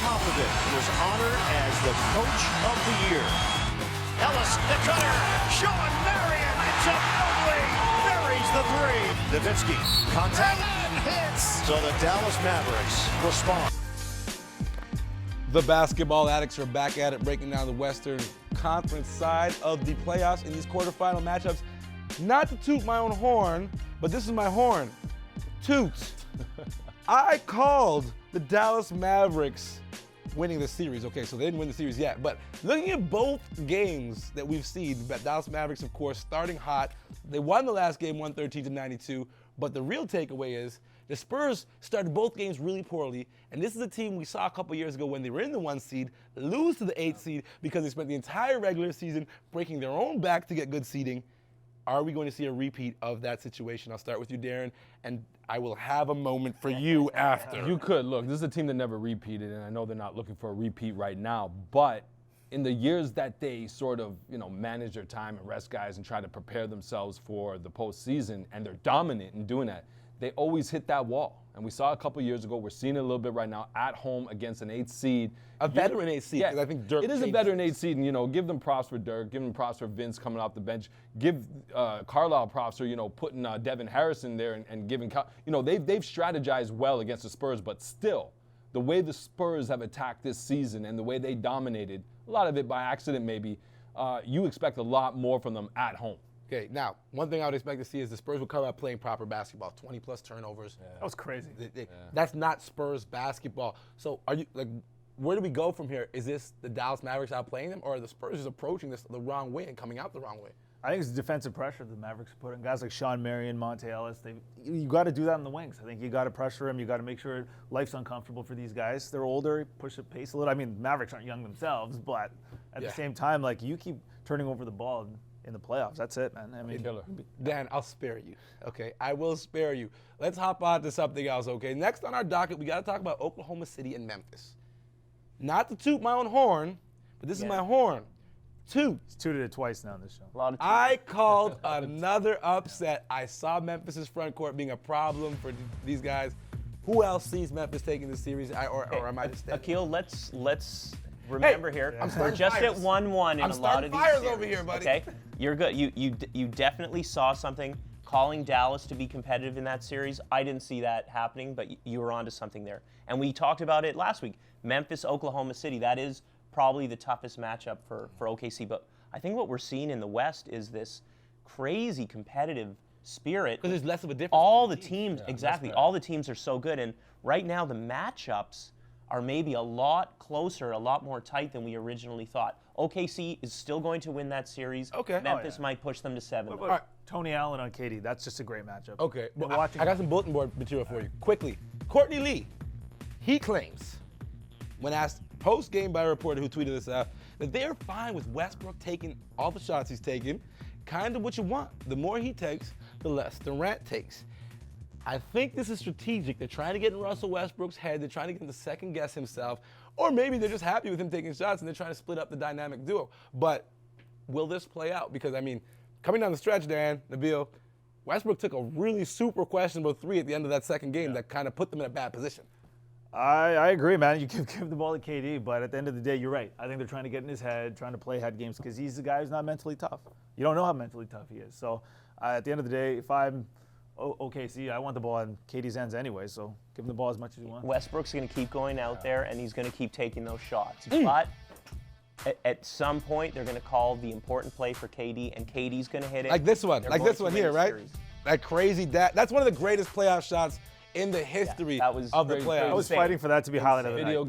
Popovich was honored as the Coach of the Year. Ellis, the cutter, Sean Marion, it's up ugly, buries the three. Nowitzki, contact, hits. So the Dallas Mavericks respond. The basketball addicts are back at it, breaking down the Western Conference side of the playoffs in these quarterfinal matchups. Not to toot my own horn, but this is my horn. Toots. I called the Dallas Mavericks winning the series. Okay, so they didn't win the series yet, but looking at both games that we've seen, the Dallas Mavericks, of course, starting hot. They won the last game 113-92, but the real takeaway is the Spurs started both games really poorly, and this is a team we saw a couple years ago when they were in the 1 seed, lose to the 8 seed because they spent the entire regular season breaking their own back to get good seeding. Are we going to see a repeat of that situation? I'll start with you, Darren, and I will have a moment for you after. You could. Look, this is a team that never repeated, and I know they're not looking for a repeat right now, but in the years that they sort of, manage their time and rest guys and try to prepare themselves for the postseason, and they're dominant in doing that, they always hit that wall. And we saw a couple years ago, we're seeing it a little bit right now, at home against an 8 seed. A veteran 8 seed, because I think Dirk it is a veteran 8 seed, and, give them props for Dirk, give them props for Vince coming off the bench, give Carlisle props for, putting Devin Harrison there and giving, they've strategized well against the Spurs, but still, the way the Spurs have attacked this season and the way they dominated, a lot of it by accident maybe, you expect a lot more from them at home. Okay, now, one thing I would expect to see is the Spurs will come out playing proper basketball, 20-plus turnovers. Yeah. That was crazy. That's not Spurs basketball. So where do we go from here? Is this the Dallas Mavericks outplaying them, or are the Spurs just approaching this the wrong way and coming out the wrong way? I think it's defensive pressure the Mavericks put in. Guys like Sean Marion, Monte Ellis, you got to do that in the wings. I think you got to pressure them. You got to make sure life's uncomfortable for these guys. They're older, push the pace a little. I mean, Mavericks aren't young themselves, but at the same time, you keep turning over the ball in the playoffs. That's it, man. I mean, Dan, I'll spare you. Okay, I will spare you. Let's hop on to something else. Okay, next on our docket, we got to talk about Oklahoma City and Memphis. Not to toot my own horn, but this is my horn. It's tooted it twice now in this show. I called another upset. I saw Memphis's front court being a problem for these guys. Who else sees Memphis taking this series, or am I just standing? Akil, let's remember here. We're just at 1-1 in a lot of these fires series, over here, buddy. Okay, you're good. You definitely saw something calling Dallas to be competitive in that series. I didn't see that happening, but you were onto something there. And we talked about it last week. Memphis, Oklahoma City. That is probably the toughest matchup for OKC. But I think what we're seeing in the West is this crazy competitive spirit. Because there's less of a difference. All the teams, exactly. All the teams are so good. And right now the matchups are maybe a lot closer, a lot more tight than we originally thought. OKC is still going to win that series. Okay. Memphis might push them to 7. All right. Tony Allen on KD, that's just a great matchup. Okay. Well, I got some bulletin board material for you. Quickly. Courtney Lee, he claims, when asked post-game by a reporter who tweeted this out, that they're fine with Westbrook taking all the shots he's taking, kind of what you want. The more he takes, the less Durant takes. I think this is strategic. They're trying to get in Russell Westbrook's head. They're trying to get him to second-guess himself. Or maybe they're just happy with him taking shots and they're trying to split up the dynamic duo. But will this play out? Because, coming down the stretch, Dan, Nabil, Westbrook took a really super questionable 3 at the end of that second game that kind of put them in a bad position. I agree, man. You give the ball to KD, but at the end of the day, you're right. I think they're trying to get in his head, trying to play head games because he's the guy who's not mentally tough. You don't know how mentally tough he is. So at the end of the day, if I'm OKC, I want the ball in KD's hands anyway, so give him the ball as much as you want. Westbrook's going to keep going out there, and he's going to keep taking those shots. But at some point, they're going to call the important play for KD, and KD's going to hit it. Like this one here, right? That crazy, that's one of the greatest playoff shots in the history of the playoffs. I was fighting for that to be highlighted. Video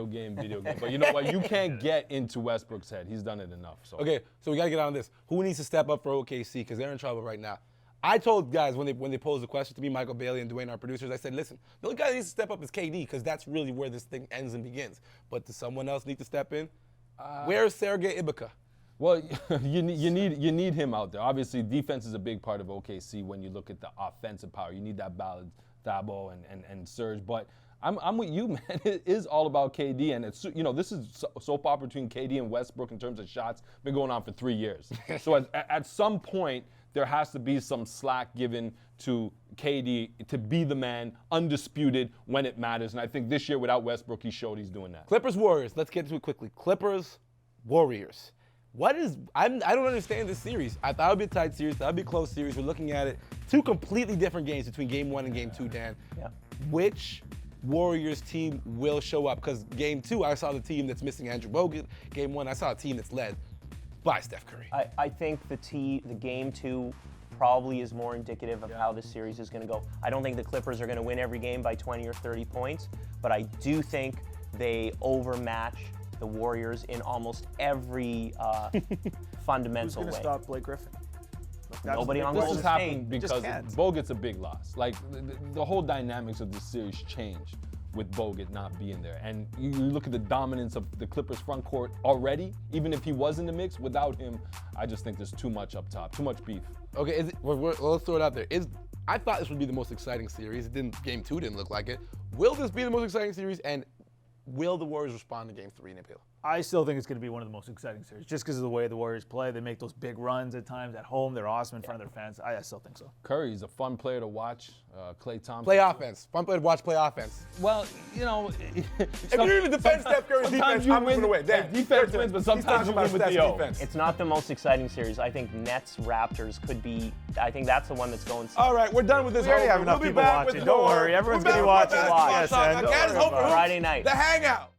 game. But you know what? You can't get into Westbrook's head. He's done it enough. So. Okay, so we got to get on this. Who needs to step up for OKC? Because they're in trouble right now. I told guys when they posed the question to me, Michael Bailey and Dwayne, our producers, I said, listen, the only guy that needs to step up is KD because that's really where this thing ends and begins. But does someone else need to step in? Where's Sergei Ibaka? Well, you need him out there. Obviously, defense is a big part of OKC when you look at the offensive power. You need that balance, Thabo and Serge. But I'm with you, man. It is all about KD, and it's this is soap opera between KD and Westbrook in terms of shots. Been going on for 3 years. So at some point, there has to be some slack given to KD to be the man, undisputed when it matters. And I think this year without Westbrook, he showed he's doing that. Clippers Warriors. Let's get to it quickly. Clippers Warriors. I don't understand this series. I thought it would be a tight series. Thought it would be a close series. We're looking at it. Two completely different games between Game 1 and Game 2, Dan. Yeah. Which Warriors team will show up? Because Game 2, I saw the team that's missing Andrew Bogut. Game 1, I saw a team that's led by Steph Curry. I think the Game 2 probably is more indicative of how this series is going to go. I don't think the Clippers are going to win every game by 20 or 30 points, but I do think they overmatch the Warriors in almost every fundamental Who's way. going to stop Blake Griffin? Nobody on This Golden has happened State. because can't. Bogut's a big loss. Like, the whole dynamics of this series changed with Bogut not being there. And you look at the dominance of the Clippers front court already, even if he was in the mix, without him, I just think there's too much up top, too much beef. Okay, let's throw it out there. I thought this would be the most exciting series. Game 2 didn't look like it. Will this be the most exciting series? And will the Warriors respond to Game 3 in Appeal? I still think it's going to be one of the most exciting series, just because of the way the Warriors play. They make those big runs at times at home. They're awesome in front of their fans. I still think so. Curry's a fun player to watch. Klay Thompson. Play offense. Fun play to watch play offense. Well, you know, If you're going to defend Steph Curry's defense, I'm moving away. Defense wins, but sometimes you win with the O. It's not the most exciting series. I think Nets-Raptors could be, I think that's the one that's going All right, we're done with this. We already have enough people watching. Don't worry, everyone's gonna be watching. Yes, and Friday Friday night. The Hangout.